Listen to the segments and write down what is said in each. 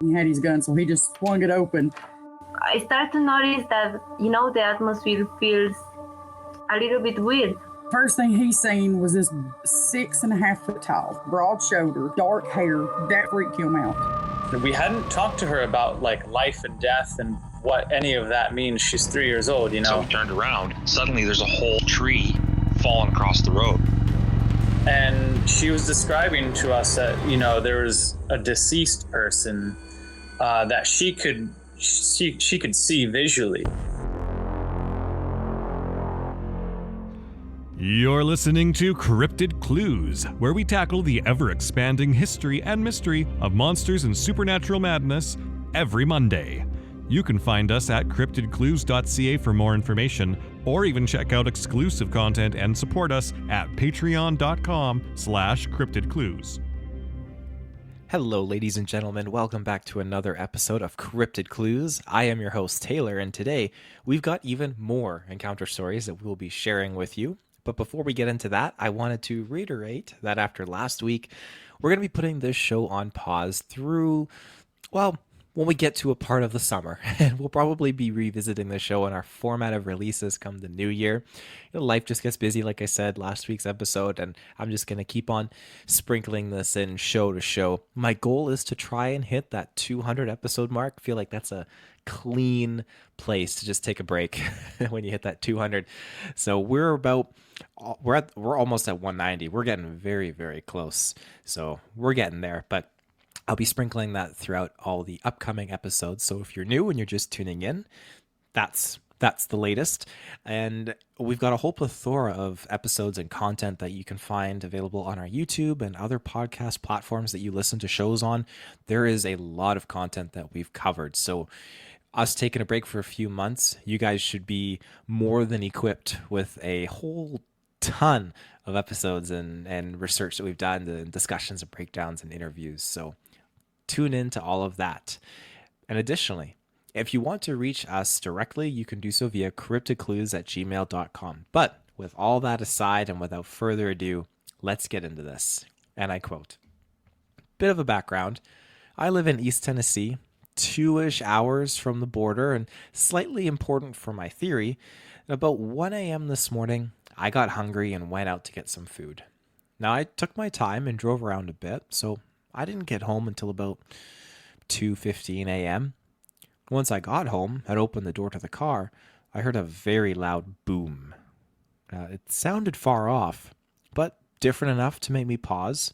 He had his gun, so he just swung it open. I start to notice that, the atmosphere feels a little bit weird. First thing he seen was this 6.5 foot tall, broad shoulder, dark hair. That freaked him out. We hadn't talked to her about like life and death and what any of that means. She's 3 years old, So we turned around. Suddenly there's a whole tree falling across the road. And she was describing to us that, there was a deceased person that she could see visually. You're listening to Cryptid Clues, where we tackle the ever-expanding history and mystery of monsters and supernatural madness every Monday. You can find us at CryptidClues.ca for more information, or even check out exclusive content and support us at patreon.com/CryptidClues. Hello, ladies and gentlemen. Welcome back to another episode of Cryptid Clues. I am your host, Taylor, and today we've got even more encounter stories that we'll be sharing with you. But before we get into that, I wanted to reiterate that after last week, we're going to be putting this show on pause through, when we get to a part of the summer. And we'll probably be revisiting the show in our format of releases come the new year. Life just gets busy, like I said last week's episode, and I'm just going to keep on sprinkling this in show to show. My goal is to try and hit that 200 episode mark. I feel like that's a clean place to just take a break when you hit that 200. So we're almost at 190. We're getting very, very close. So we're getting there, but I'll be sprinkling that throughout all the upcoming episodes. So if you're new and you're just tuning in, that's the latest. And we've got a whole plethora of episodes and content that you can find available on our YouTube and other podcast platforms that you listen to shows on. There is a lot of content that we've covered. So us taking a break for a few months, you guys should be more than equipped with a whole ton of episodes and research that we've done, the discussions and breakdowns and interviews. So tune in to all of that. And additionally, if you want to reach us directly, you can do so via cryptidclues@gmail.com. But with all that aside and without further ado, let's get into this. And I quote, bit of a background. I live in East Tennessee, 2-ish hours from the border, and slightly important for my theory, at about 1 a.m. this morning, I got hungry and went out to get some food. Now, I took my time and drove around a bit, so I didn't get home until about 2:15 a.m. Once I got home and opened the door to the car, I heard a very loud boom. It sounded far off, but different enough to make me pause,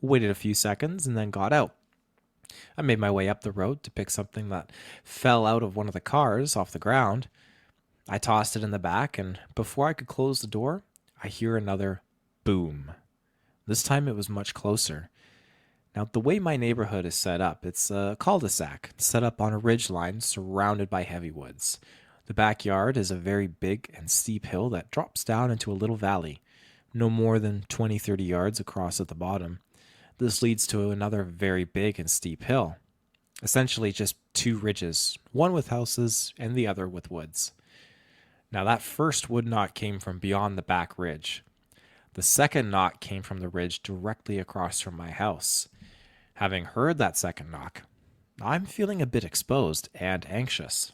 waited a few seconds, and then got out. I made my way up the road to pick something that fell out of one of the cars off the ground. I tossed it in the back, and before I could close the door, I hear another boom. This time it was much closer. Now, the way my neighborhood is set up, it's a cul-de-sac set up on a ridgeline surrounded by heavy woods. The backyard is a very big and steep hill that drops down into a little valley, no more than 20-30 yards across at the bottom. This leads to another very big and steep hill, essentially just two ridges, one with houses and the other with woods. Now, that first wood knock came from beyond the back ridge. The second knock came from the ridge directly across from my house. Having heard that second knock, I'm feeling a bit exposed and anxious.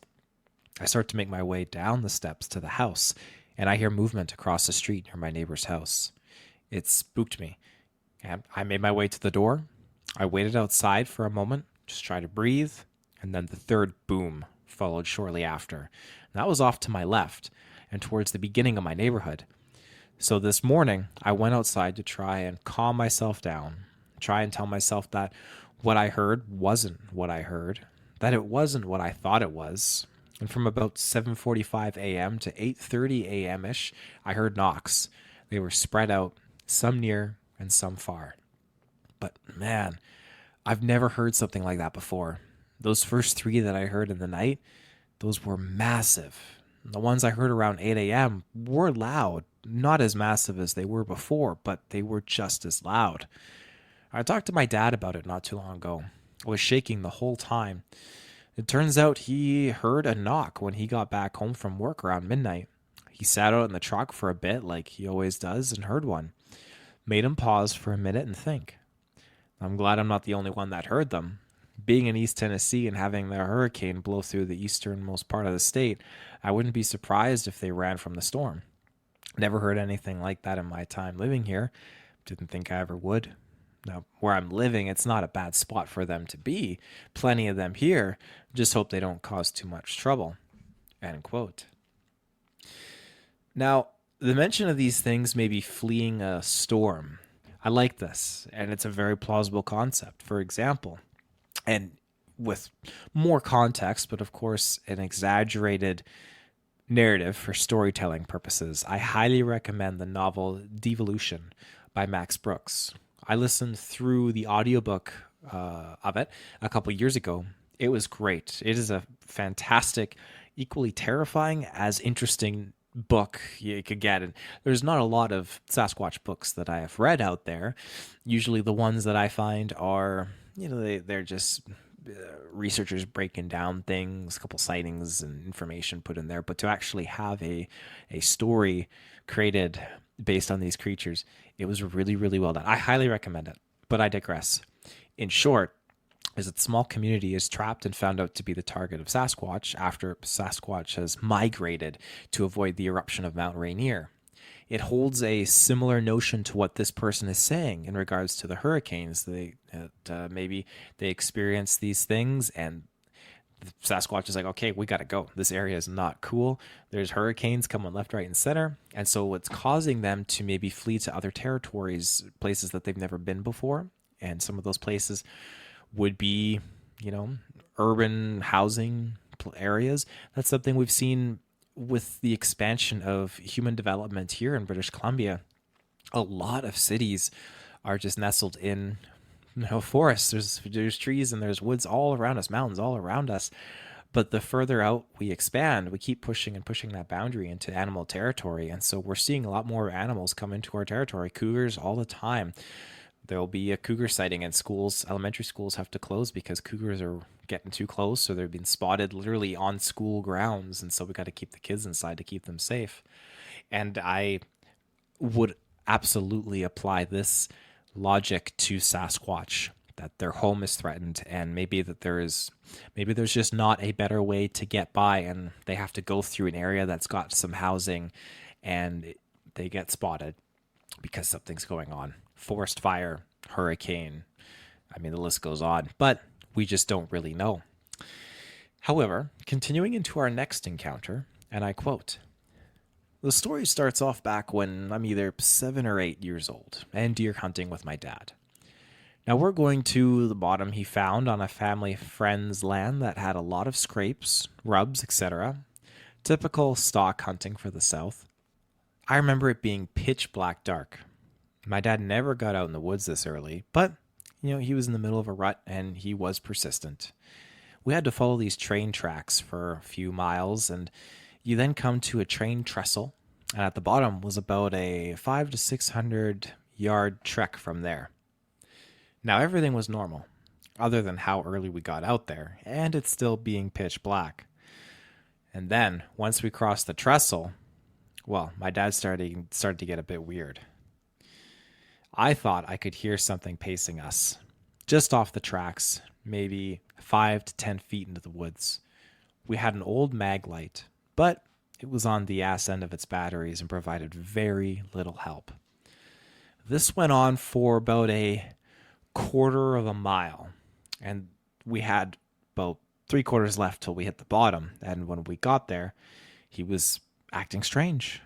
I start to make my way down the steps to the house, and I hear movement across the street near my neighbor's house. It spooked me, and I made my way to the door. I waited outside for a moment, just try to breathe, and then the third boom followed shortly after. That was off to my left and towards the beginning of my neighborhood. So this morning, I went outside to try and calm myself down, try and tell myself that what I heard wasn't what I heard, that it wasn't what I thought it was. And from about 7:45 a.m. to 8:30 a.m.-ish, I heard knocks. They were spread out, some near and some far. But man, I've never heard something like that before. Those first three that I heard in the night, those were massive. The ones I heard around 8 a.m. were loud, not as massive as they were before, but they were just as loud. I talked to my dad about it not too long ago. I was shaking the whole time. It turns out he heard a knock when he got back home from work around midnight. He sat out in the truck for a bit like he always does and heard one. Made him pause for a minute and think. I'm glad I'm not the only one that heard them. being in East Tennessee and having the hurricane blow through the easternmost part of the state, I wouldn't be surprised if they ran from the storm. Never heard anything like that in my time living here. Didn't think I ever would. Now, where I'm living, it's not a bad spot for them to be. Plenty of them here. Just hope they don't cause too much trouble. End quote. Now, the mention of these things may be fleeing a storm. I like this, and it's a very plausible concept. For example, and with more context, but of course an exaggerated narrative for storytelling purposes, I highly recommend the novel Devolution by Max Brooks. I listened through the audiobook of it a couple years ago. It was great. It is a fantastic, equally terrifying as interesting book you could get. And there's not a lot of Sasquatch books that I have read out there. Usually the ones that I find are, they're just researchers breaking down things, a couple sightings and information put in there. But to actually have a story created based on these creatures, it was really, really well done. I highly recommend it, but I digress. In short, is that the small community is trapped and found out to be the target of Sasquatch after Sasquatch has migrated to avoid the eruption of Mount Rainier. It holds a similar notion to what this person is saying in regards to the hurricanes. Maybe they experience these things and Sasquatch is like, okay, we got to go. This area is not cool. There's hurricanes coming left, right, and center. And so it's causing them to maybe flee to other territories, places that they've never been before. And some of those places would be, urban housing areas. That's something we've seen with the expansion of human development here in British Columbia. A lot of cities are just nestled in forests. There's trees and there's woods all around us, mountains all around us. But the further out we expand, we keep pushing that boundary into animal territory. And so we're seeing a lot more animals come into our territory, cougars all the time. There'll be a cougar sighting and elementary schools have to close because cougars are getting too close. So they're being spotted literally on school grounds. And so we got to keep the kids inside to keep them safe. And I would absolutely apply this logic to Sasquatch, that their home is threatened and maybe there's just not a better way to get by and they have to go through an area that's got some housing and they get spotted because something's going on. Forest fire, hurricane, the list goes on, but we just don't really know. However, continuing into our next encounter, and I quote, "The story starts off back when I'm either 7 or 8 years old and deer hunting with my dad. Now we're going to the bottom he found on a family friend's land that had a lot of scrapes, rubs, etc. Typical stock hunting for the South. I remember it being pitch black dark. My dad never got out in the woods this early, but, he was in the middle of a rut and he was persistent. We had to follow these train tracks for a few miles and you then come to a train trestle and at the bottom was about a 500 to 600 yard trek from there. Now everything was normal, other than how early we got out there and it's still being pitch black. And then once we crossed the trestle, my dad started to get a bit weird. I thought I could hear something pacing us, just off the tracks, maybe 5 to 10 feet into the woods. We had an old mag light, but it was on the ass end of its batteries and provided very little help. This went on for about a quarter of a mile, and we had about 3/4 left till we hit the bottom, and when we got there, he was acting strange.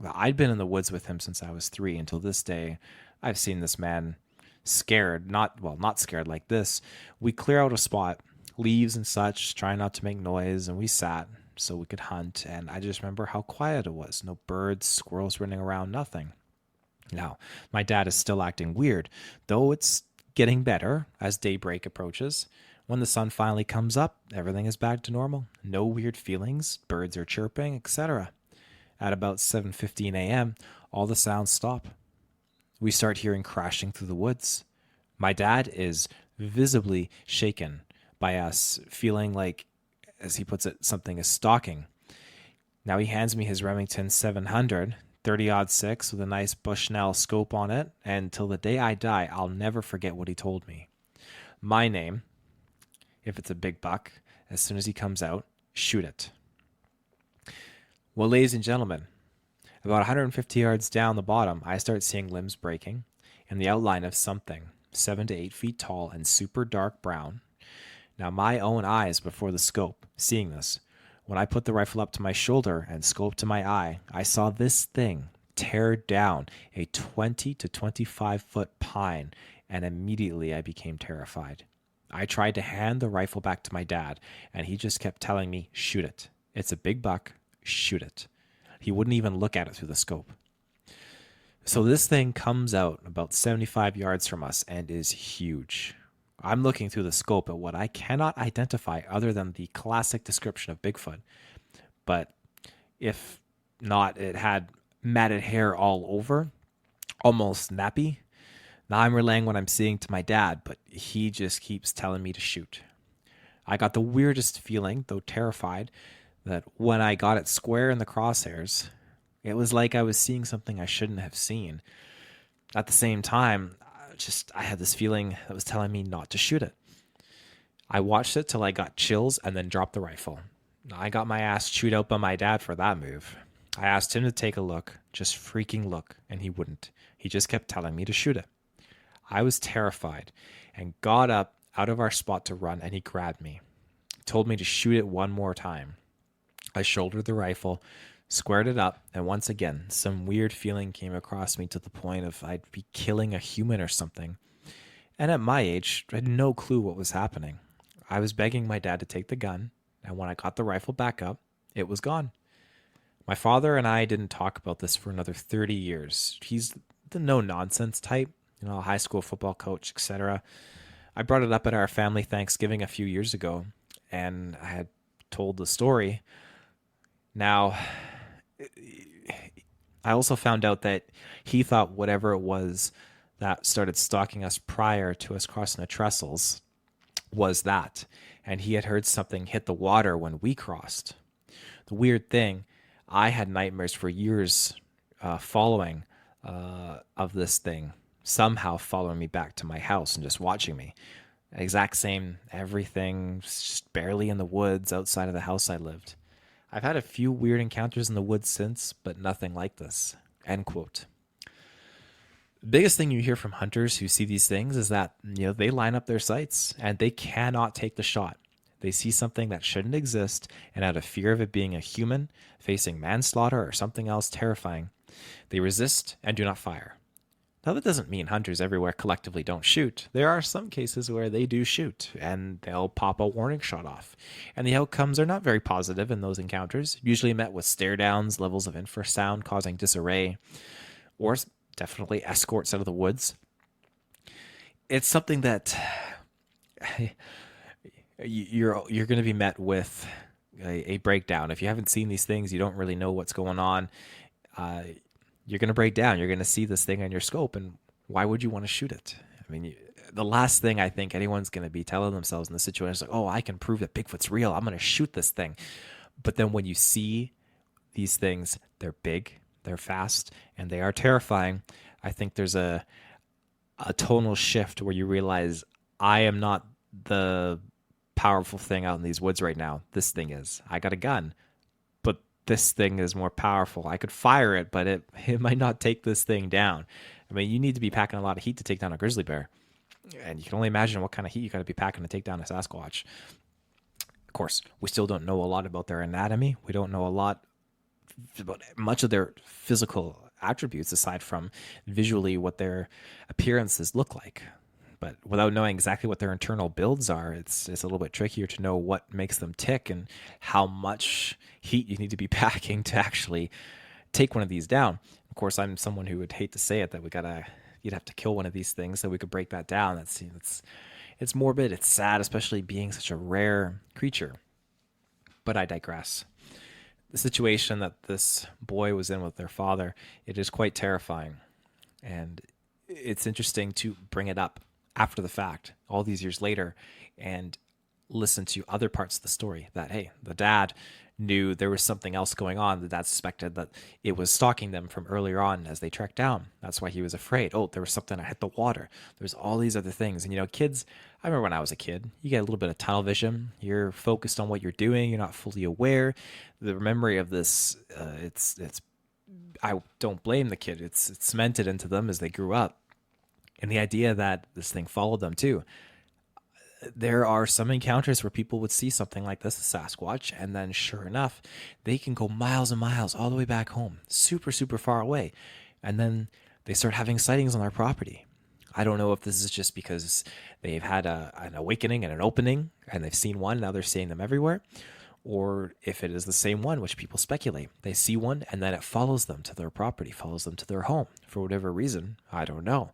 I'd been in the woods with him since I was 3 until this day. I've seen this man scared, not scared like this. We clear out a spot, leaves and such, try not to make noise, and we sat so we could hunt. And I just remember how quiet it was. No birds, squirrels running around, nothing. Now, my dad is still acting weird, though it's getting better as daybreak approaches. When the sun finally comes up, everything is back to normal. No weird feelings, birds are chirping, etc. At about 7:15 a.m., all the sounds stop. We start hearing crashing through the woods. My dad is visibly shaken by us, feeling like, as he puts it, something is stalking. Now he hands me his Remington 700, 30-06 with a nice Bushnell scope on it, and till the day I die, I'll never forget what he told me. My name If it's a big buck, as soon as he comes out, shoot it. Well, ladies and gentlemen, about 150 yards down the bottom, I start seeing limbs breaking and the outline of something 7 to 8 feet tall and super dark brown. Now, my own eyes before the scope, seeing this, when I put the rifle up to my shoulder and scoped to my eye, I saw this thing tear down a 20 to 25 foot pine, and immediately I became terrified. I tried to hand the rifle back to my dad, and he just kept telling me, shoot it. It's a big buck, shoot it. He wouldn't even look at it through the scope. So this thing comes out about 75 yards from us and is huge. I'm looking through the scope at what I cannot identify other than the classic description of Bigfoot. But if not, it had matted hair all over, almost nappy. Now I'm relaying what I'm seeing to my dad, but he just keeps telling me to shoot. I got the weirdest feeling, though terrified, that when I got it square in the crosshairs, it was like I was seeing something I shouldn't have seen. At the same time, I had this feeling that was telling me not to shoot it. I watched it till I got chills and then dropped the rifle. I got my ass chewed out by my dad for that move. I asked him to take a look, just freaking look, and he wouldn't. He just kept telling me to shoot it. I was terrified and got up out of our spot to run, and he grabbed me. Told me to shoot it one more time. I shouldered the rifle, squared it up, and once again, some weird feeling came across me to the point of I'd be killing a human or something. And at my age, I had no clue what was happening. I was begging my dad to take the gun, and when I got the rifle back up, it was gone. My father and I didn't talk about this for another 30 years. He's the no-nonsense type, high school football coach, etc. I brought it up at our family Thanksgiving a few years ago, and I had told the story. Now, I also found out that he thought whatever it was that started stalking us prior to us crossing the trestles was that, and he had heard something hit the water when we crossed. The weird thing, I had nightmares for years following of this thing, somehow following me back to my house and just watching me. Exact same, everything, just barely in the woods outside of the house I lived. I've had a few weird encounters in the woods since, but nothing like this. End quote. The biggest thing you hear from hunters who see these things is that, they line up their sights and they cannot take the shot. They see something that shouldn't exist, and out of fear of it being a human, facing manslaughter or something else terrifying, they resist and do not fire. Now, that doesn't mean hunters everywhere collectively don't shoot. There are some cases where they do shoot, and they'll pop a warning shot off. And the outcomes are not very positive in those encounters, usually met with stare downs, levels of infrasound causing disarray, or definitely escorts out of the woods. It's something that you're going to be met with a breakdown. If you haven't seen these things, you don't really know what's going on. You're going to break down. You're going to see this thing on your scope, and why would you want to shoot it? I mean, the last thing I think anyone's going to be telling themselves in this situation is like, oh, I can prove that Bigfoot's real. I'm going to shoot this thing. But then when you see these things, they're big, they're fast, and they are terrifying. I think there's a tonal shift where you realize I am not the powerful thing out in these woods right now. This thing is. I got a gun, but this thing is more powerful. I could fire it, but it might not take this thing down. I mean, you need to be packing a lot of heat to take down a grizzly bear, and you can only imagine what kind of heat you got to be packing to take down a Sasquatch. Of course, we still don't know a lot about their anatomy. We don't know a lot about much of their physical attributes aside from visually what their appearances look like. But without knowing exactly what their internal builds are, it's a little bit trickier to know what makes them tick and how much heat you need to be packing to actually take one of these down. Of course, I'm someone who would hate to say it that you'd have to kill one of these things so we could break that down. It's morbid, it's sad, especially being such a rare creature. But I digress. The situation that this boy was in with their father, it is quite terrifying. And it's interesting to bring it up after the fact, all these years later, and listen to other parts of the story that, hey, the dad knew there was something else going on. The dad suspected that it was stalking them from earlier on as they trekked down. That's why he was afraid. Oh, there was something that hit the water. There's all these other things. And, you know, kids, I remember when I was a kid, you get a little bit of tunnel vision. You're focused on what you're doing. You're not fully aware. The memory of this, I don't blame the kid. It's cemented into them as they grew up. And the idea that this thing followed them too. There are some encounters where people would see something like this, a Sasquatch, and then sure enough, they can go miles and miles all the way back home, super, super far away. And then they start having sightings on their property. I don't know if this is just because they've had an awakening and an opening, and they've seen one, now they're seeing them everywhere, or if it is the same one, which people speculate. They see one, and then it follows them to their property, follows them to their home. For whatever reason, I don't know.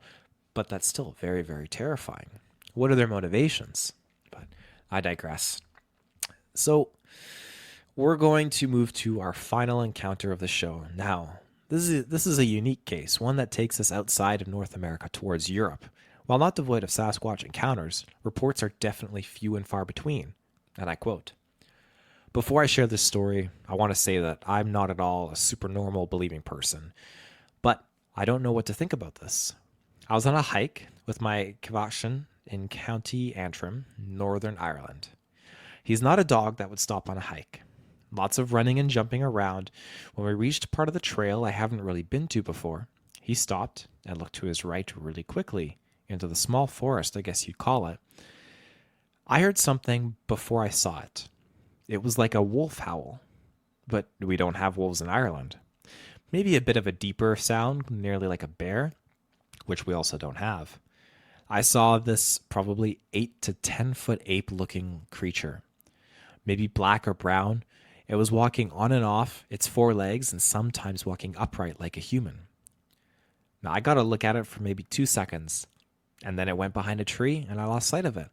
But that's still very, very terrifying. What are their motivations? But I digress. So we're going to move to our final encounter of the show. Now, this is a unique case, one that takes us outside of North America towards Europe. While not devoid of Sasquatch encounters, reports are definitely few and far between. And I quote, "Before I share this story, I want to say that I'm not at all a super normal believing person, but I don't know what to think about this. I was on a hike with my Cuillin in County Antrim, Northern Ireland. He's not a dog that would stop on a hike. Lots of running and jumping around. When we reached part of the trail I haven't really been to before, he stopped and looked to his right really quickly into the small forest, I guess you'd call it. I heard something before I saw it. It was like a wolf howl, but we don't have wolves in Ireland. Maybe a bit of a deeper sound, nearly like a bear, which we also don't have. I saw this probably 8 to 10 foot ape looking creature, maybe black or brown. It was walking on and off its four legs and sometimes walking upright like a human. Now I got to look at it for maybe 2 seconds, and then it went behind a tree and I lost sight of it.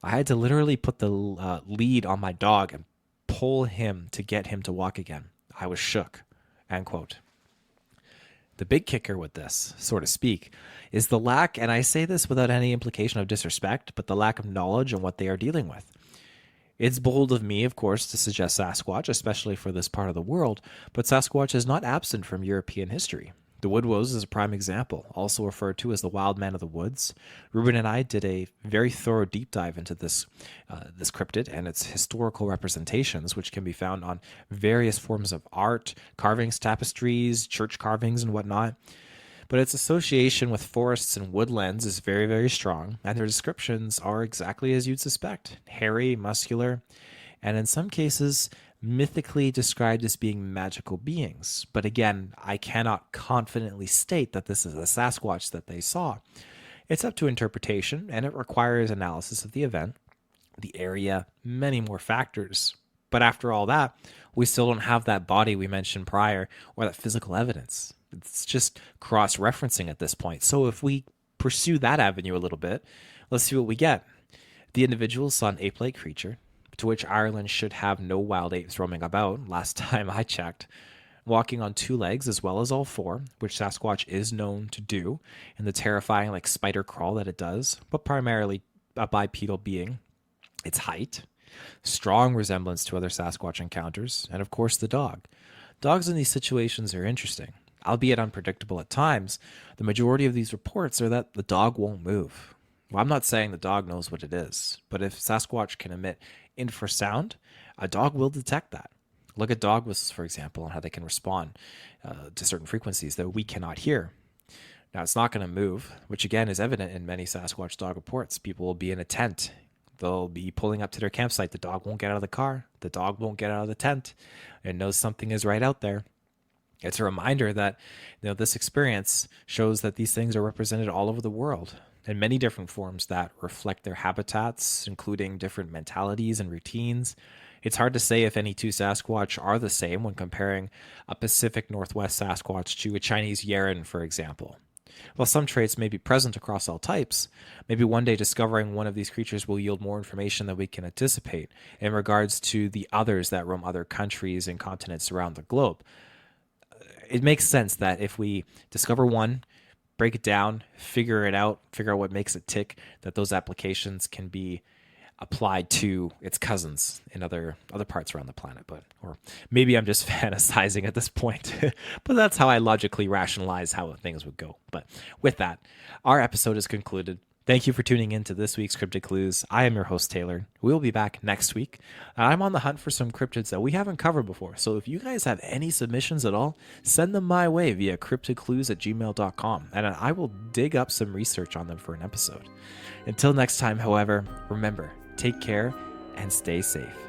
I had to literally put the lead on my dog and pull him to get him to walk again. I was shook." End quote. The big kicker with this, so to speak, is the lack, and I say this without any implication of disrespect, but the lack of knowledge on what they are dealing with. It's bold of me, of course, to suggest Sasquatch, especially for this part of the world, but Sasquatch is not absent from European history. The Woodwose is a prime example, also referred to as the wild man of the woods. Reuben and I did a very thorough deep dive into this cryptid and its historical representations, which can be found on various forms of art, carvings, tapestries, church carvings, and whatnot. But its association with forests and woodlands is very, very strong, and their descriptions are exactly as you'd suspect: hairy, muscular, and in some cases mythically described as being magical beings. But again, I cannot confidently state that this is a Sasquatch that they saw. It's up to interpretation, and it requires analysis of the event, the area, many more factors. But after all that, we still don't have that body we mentioned prior or that physical evidence. It's just cross-referencing at this point. So if we pursue that avenue a little bit, let's see what we get. The individual saw an ape-like creature, to which Ireland should have no wild apes roaming about, last time I checked, walking on two legs as well as all four, which Sasquatch is known to do, in the terrifying like spider crawl that it does, but primarily a bipedal being. Its height, strong resemblance to other Sasquatch encounters, and of course the dog. Dogs in these situations are interesting. Albeit unpredictable at times, the majority of these reports are that the dog won't move. Well, I'm not saying the dog knows what it is, but if Sasquatch can emit infrasound, a dog will detect that. Look at dog whistles, for example, and how they can respond to certain frequencies that we cannot hear. Now, it's not going to move, which again is evident in many Sasquatch dog reports. People will be in a tent. They'll be pulling up to their campsite. The dog won't get out of the car. The dog won't get out of the tent. It knows something is right out there. It's a reminder that this experience shows that these things are represented all over the world in many different forms that reflect their habitats, including different mentalities and routines. It's hard to say if any two Sasquatch are the same when comparing a Pacific Northwest Sasquatch to a Chinese Yeren, for example. While some traits may be present across all types, maybe one day discovering one of these creatures will yield more information than we can anticipate in regards to the others that roam other countries and continents around the globe. It makes sense that if we discover one, break it down, figure out what makes it tick, that those applications can be applied to its cousins in other parts around the planet. But or maybe I'm just fantasizing at this point. But that's how I logically rationalize how things would go. But with that, our episode is concluded. Thank you for tuning in to this week's Cryptid Clues. I am your host, Taylor. We'll be back next week. I'm on the hunt for some cryptids that we haven't covered before. So if you guys have any submissions at all, send them my way via cryptidclues@gmail.com, and I will dig up some research on them for an episode. Until next time, however, remember, take care and stay safe.